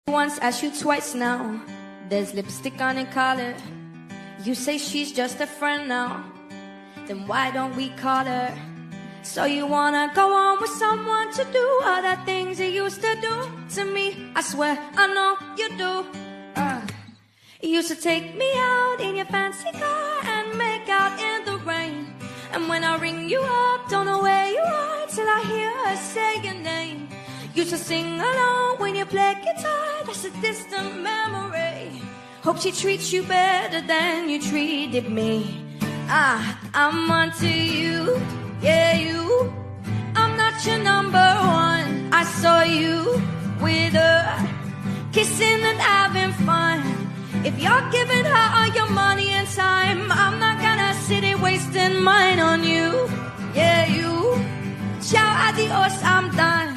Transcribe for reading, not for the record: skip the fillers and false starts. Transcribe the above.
Once, asked you twice now. There's lipstick on her collar. You say she's just a friend now. Then why don't we call her? So you wanna go on with someone to do all the things you used to do to me? I swear I know you do. You used to take me out in your fancy car and make out in the rain. And when I ring you up, don't know where you are till I hear her say your name. Used to sing along when you play guitar, that's a distant memory. Hope she treats you better than you treated me. I'm onto you, yeah you. I'm not your number one. I saw you with her, kissing and having fun. If you're giving her all your money and time, I'm not gonna sit here wasting mine on you, yeah you. Ciao, adios, I'm done.